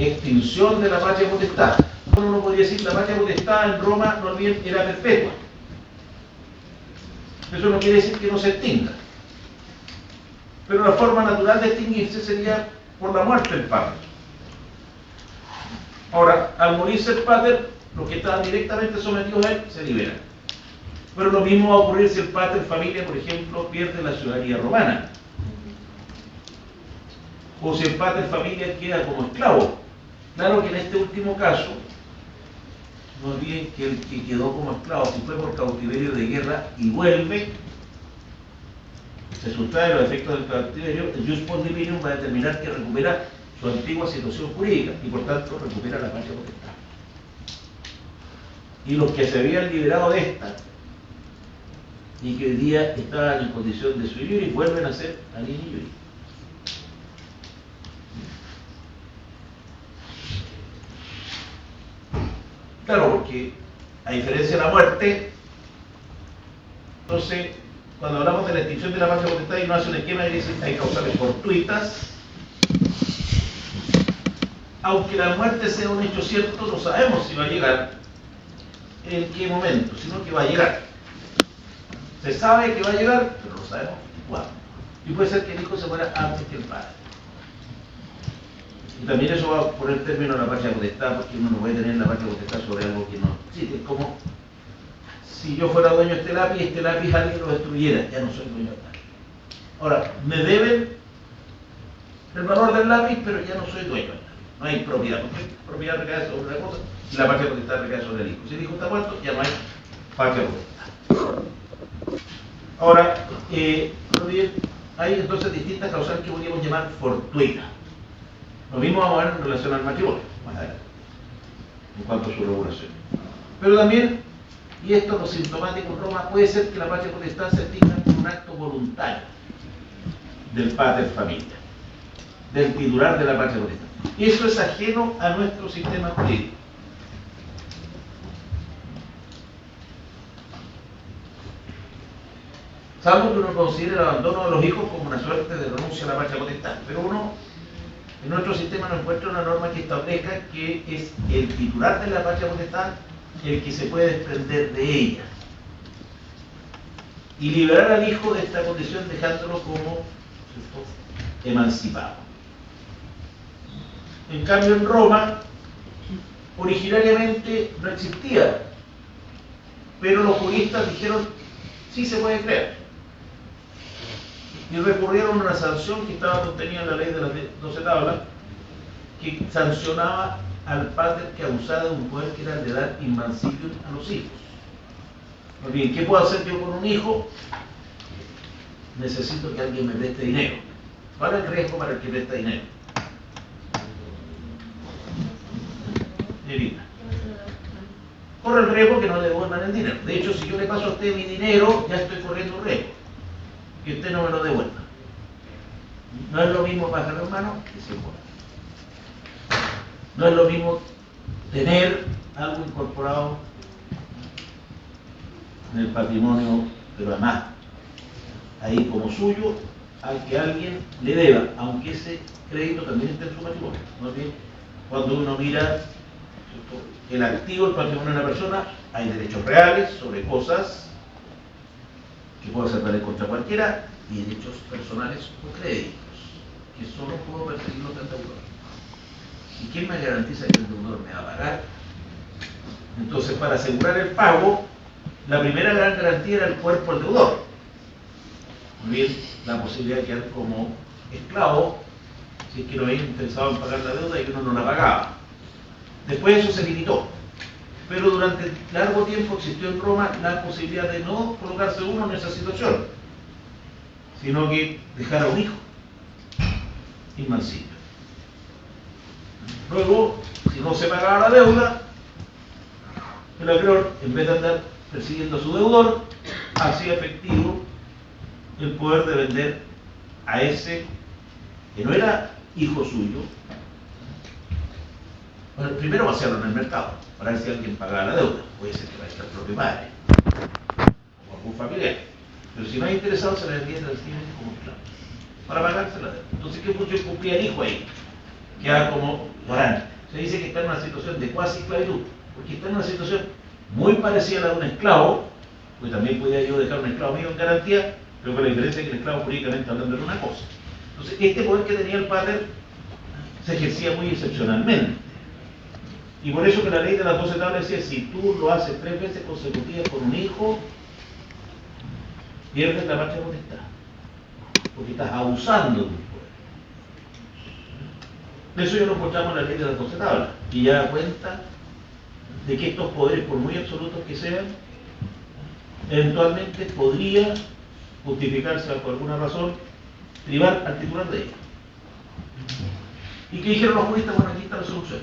extinción de la patria potestad. Uno podría decir la patria potestad en Roma no bien era perpetua. Eso no quiere decir que no se extinga. Pero la forma natural de extinguirse sería por la muerte del padre. Ahora, al morirse el pater, los que estaban directamente sometidos a él se liberan. Pero lo mismo va a ocurrir si el pater familia, por ejemplo, pierde la ciudadanía romana. O si el pater familia queda como esclavo. Claro que en este último caso, no olviden que el que quedó como esclavo, si fue por cautiverio de guerra y vuelve, se sustrae los efectos del cautiverio, el jus post divinium va a determinar que recupera su antigua situación jurídica y por tanto recupera la patria potestad. Y los que se habían liberado de esta y que hoy día estaban en condición de sui juris vuelven a ser alieni juris. Claro, porque a diferencia de la muerte, entonces cuando hablamos de la extinción de la patria potestad y no hace un esquema y dice hay causales fortuitas, aunque la muerte sea un hecho cierto, no sabemos si va a llegar, en qué momento, sino que va a llegar. Se sabe que va a llegar, pero no sabemos cuándo. Y puede ser que el hijo se muera antes que el padre. Y también eso va a poner término a la patria potestad, porque uno no puede tener la patria potestad sobre algo que no existe. Es como si yo fuera dueño de este lápiz alguien lo destruyera, ya no soy dueño del lápiz. Ahora, me deben el valor del lápiz, pero ya no soy dueño del lápiz. No hay propiedad, porque propiedad recae sobre una cosa y la patria potestad recae sobre el hijo. Si el hijo está muerto, ya no hay patria potestad. Ahora, hay entonces distintas causales que podríamos llamar fortuitas. Lo mismo vamos a ver en relación al matrimonio, más adelante, en cuanto a su regulación. Pero también, y esto es lo sintomático en Roma, puede ser que la patria potestad se extinga por un acto voluntario del pater familia, del titular de la patria potestad. Y eso es ajeno a nuestro sistema jurídico. Salvo que uno considere el abandono de los hijos como una suerte de renuncia a la patria potestad. Pero uno, en nuestro sistema, no encuentra una norma que establezca que es el titular de la patria potestad el que se puede desprender de ella y liberar al hijo de esta condición dejándolo como emancipado. En cambio, en Roma, originariamente no existía, pero los juristas dijeron, sí se puede crear. Y recurrieron a una sanción que estaba contenida en la ley de las 12 tablas, que sancionaba al padre que abusara de un poder que era el de dar inmancipium a los hijos. Muy bien, ¿qué puedo hacer yo con un hijo? Necesito que alguien me preste dinero. ¿Cuál es el riesgo para el que presta dinero? Evita. Corre el riesgo que no le devuelvan el dinero. De hecho, si yo le paso a usted mi dinero, ya estoy corriendo un riesgo. Que usted no me lo devuelva. No es lo mismo pájaro hermano que 100 bolas. No es lo mismo tener algo incorporado en el patrimonio, pero además ahí como suyo, al que alguien le deba, aunque ese crédito también esté en su patrimonio. ¿No? Cuando uno mira el activo, el patrimonio de una persona, hay derechos reales sobre cosas que puedo hacer valer contra cualquiera y derechos personales o créditos que solo puedo perseguirlos del deudor. ¿Y quién me garantiza que el deudor me va a pagar? Entonces, para asegurar el pago, la primera gran garantía era el cuerpo del deudor. Muy bien, la posibilidad de quedar como esclavo si es que no había interesado en pagar la deuda y que uno no la pagaba. Después eso se limitó. Pero durante largo tiempo existió en Roma la posibilidad de no colocarse uno en esa situación, sino que dejar a un hijo inmancipio. Luego, si no se pagaba la deuda, el acreedor, en vez de andar persiguiendo a su deudor, hacía efectivo el poder de vender a ese que no era hijo suyo. Bueno, primero vaciarlo en el mercado, para ver si alguien pagaba la deuda. Puede ser que vaya a estar el propio padre, o algún familiar. Pero si no hay interesado, se le vendía al cine como esclavo, para pagarse la deuda. Entonces, ¿qué función cumplía el hijo ahí? queda como varán. Se dice que está en una situación de cuasi esclavitud, porque está en una situación muy parecida a la de un esclavo, porque también podía yo dejar un esclavo mío en garantía, pero con la diferencia es que el esclavo jurídicamente hablando era una cosa. Entonces, este poder que tenía el padre se ejercía muy excepcionalmente. Y por eso que la ley de las 12 tablas decía, si tú lo haces 3 veces consecutivas con un hijo, pierdes la patria potestad, porque estás abusando de un poder. Eso ya lo encontramos en la ley de las 12 tablas, y ya da cuenta de que estos poderes, por muy absolutos que sean, eventualmente podría justificarse por alguna razón privar al titular de ella. ¿Y qué dijeron los juristas? Bueno, aquí está la solución.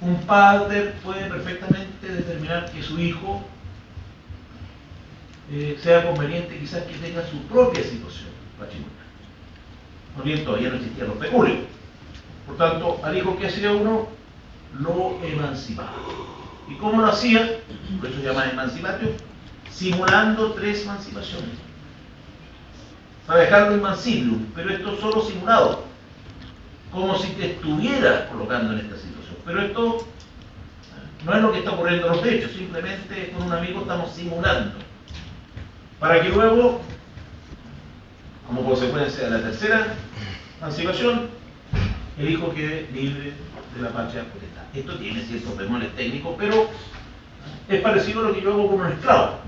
Un padre puede perfectamente determinar que su hijo sea conveniente quizás que tenga su propia situación patrimonial. No bien, todavía no existían los peculios. Por tanto, al hijo que hacía uno, lo emancipaba. ¿Y cómo lo hacía? Por eso se llama emancipatio, simulando 3 emancipaciones. Para dejarlo inmancible, pero esto solo simulado, como si te estuvieras colocando en esta situación. Pero esto no es lo que está ocurriendo en los hechos, simplemente con un amigo estamos simulando. Para que luego, como consecuencia de la tercera emancipación, el hijo quede libre de la patria potestad. Esto tiene ciertos bemoles técnicos, pero es parecido a lo que yo hago con un esclavo.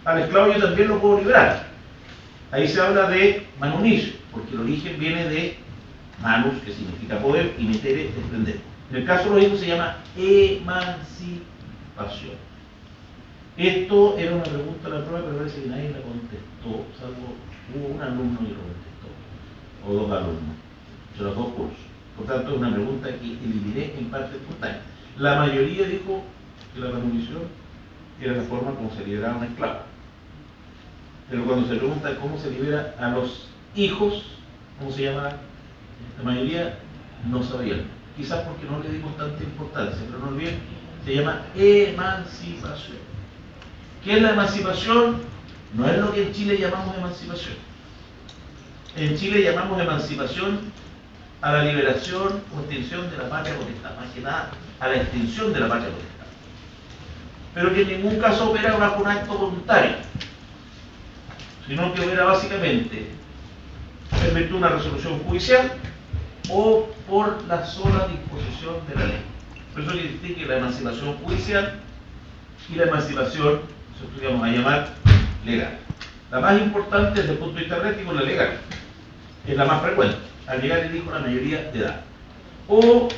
Al esclavo yo también lo puedo liberar. Ahí se habla de manunicio, porque el origen viene de manus, que significa poder, y metere, desprender. En el caso de los hijos se llama emancipación. Esto era una pregunta a la prueba, pero parece que nadie la contestó, salvo hubo un alumno que lo contestó, o 2 alumnos, de los 2 cursos. Por tanto, es una pregunta que eliminé en parte espontánea. La mayoría dijo que la manunición era la forma como se liberaba un esclavo. Pero cuando se pregunta cómo se libera a los hijos, ¿cómo se llama? La mayoría no sabían. Quizás porque no le dimos tanta importancia, pero no olviden, se llama emancipación. ¿Qué es la emancipación? No es lo que en Chile llamamos emancipación. En Chile llamamos emancipación a la liberación o extinción de la patria potestad, más que nada a la extinción de la patria potestad. Pero que en ningún caso opera bajo un acto voluntario, sino que opera básicamente en virtud de una resolución judicial o por la sola disposición de la ley. Por eso que distingue la emancipación judicial y la emancipación, eso vamos a llamar legal. La más importante desde el punto de vista práctico es la legal, es la más frecuente, al llegar el hijo a la mayoría de edad. O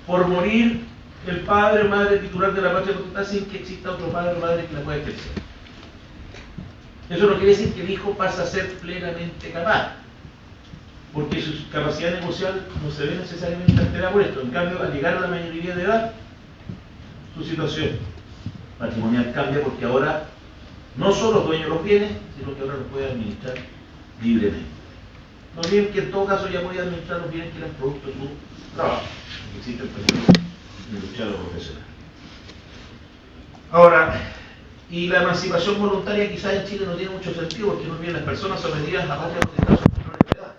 por morir el padre o madre titular de la patria potestad sin que exista otro padre o madre que la pueda ejercer. Eso no quiere decir que el hijo pasa a ser plenamente capaz, porque su capacidad negocial no se ve necesariamente alterada por esto. En cambio, al llegar a la mayoría de edad, su situación patrimonial cambia porque ahora no solo es dueño de los bienes, sino que ahora los puede administrar libremente. No olviden que en todo caso ya podía administrar los bienes que eran producto de su trabajo, porque existe el periodo industrial o profesional. Ahora, y la emancipación voluntaria quizás en Chile no tiene mucho sentido, porque no olviden, las personas sometidas a patria potestad son menores de edad.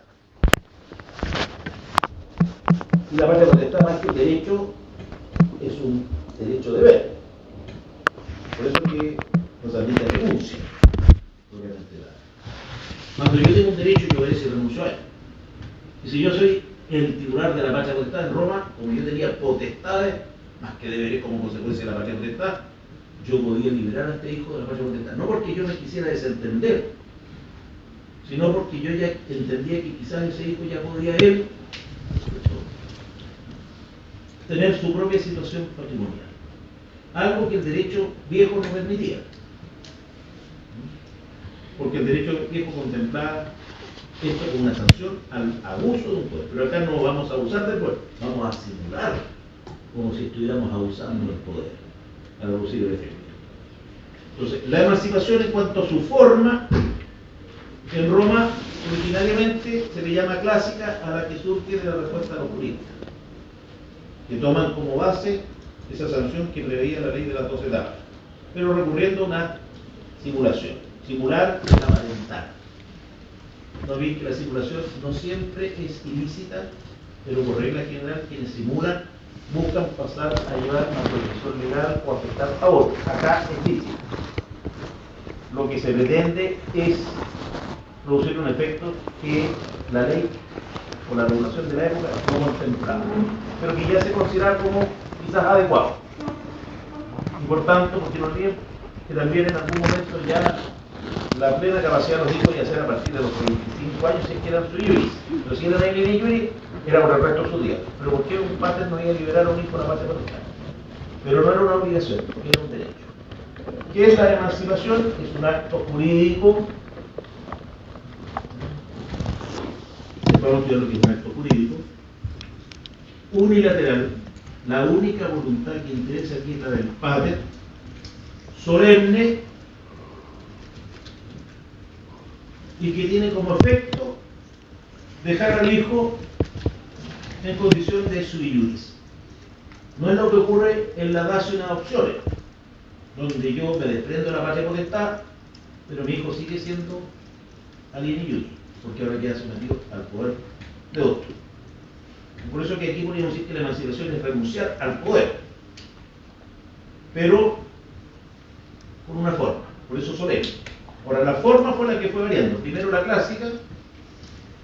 Y la patria potestad, más que un derecho, es un derecho deber. Por eso que nos admite renuncia, propiamente dada. Cuando yo tengo un derecho, yo obedezco y renuncio a él. Y si yo soy el titular de la patria potestad en Roma, como yo tenía potestades, más que deberes como consecuencia de la patria potestad, yo podía liberar a este hijo de la patria potestad. No porque yo me quisiera desentender, sino porque yo ya entendía que quizás ese hijo ya podía él tener su propia situación patrimonial. Algo que el derecho viejo no permitía. Porque el derecho viejo contemplaba esto como una sanción al abuso de un poder. Pero acá no vamos a abusar del poder, vamos a simular como si estuviéramos abusando del poder, al abusivo efecto. Entonces, la emancipación en cuanto a su forma, en Roma originariamente se le llama clásica a la que surge de la respuesta a los juristas, que toman como base esa sanción que preveía la ley de las 12 tablas, pero recurriendo a una simulación. Simular es aparentar. no vi que la simulación no siempre es ilícita, pero por regla general quienes simulan buscan pasar a llevar una protección legal o afectar a otros. Acá es lícito. Lo que se pretende es producir un efecto que la ley o la regulación de la época no contemplaba, pero que ya se considera como quizás adecuado. Y por tanto, porque no olviden que también en algún momento ya la plena capacidad los dijo y hacer a partir de los 25 años si es que eran sui juris. Pero si eran alien juris, era por el resto de sus días. Pero ¿por qué un padre no iba a liberar a un hijo la patria potestad? Pero no era una obligación, era un derecho. ¿Qué es la emancipación? Es un acto jurídico. Vamos a estudiar lo que es un acto jurídico unilateral. La única voluntad que interesa aquí es la del padre, solemne, y que tiene como efecto dejar al hijo en condición de sui juris. No es lo que ocurre en la dación en adopciones, donde yo me desprendo de la patria potestad, pero mi hijo sigue siendo alien ius, porque ahora queda sometido al poder de otro. Por eso que aquí podríamos decir que la emancipación es renunciar al poder, pero con una forma, por eso solemne. Ahora, la forma fue la que fue variando. Primero la clásica,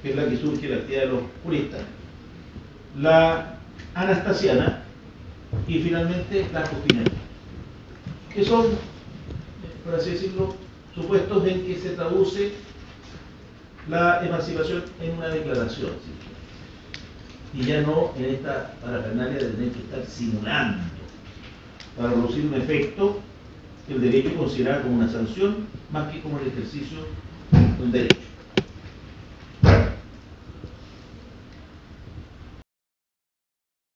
que es la que surge de la actividad de los juristas, la anastasiana y finalmente la justiniana, que son, por así decirlo, supuestos en que se traduce la emancipación en una declaración, ¿sí? Y ya no en esta parafernalia de tener que estar simulando para producir un efecto que el derecho considera como una sanción más que como el ejercicio de un derecho.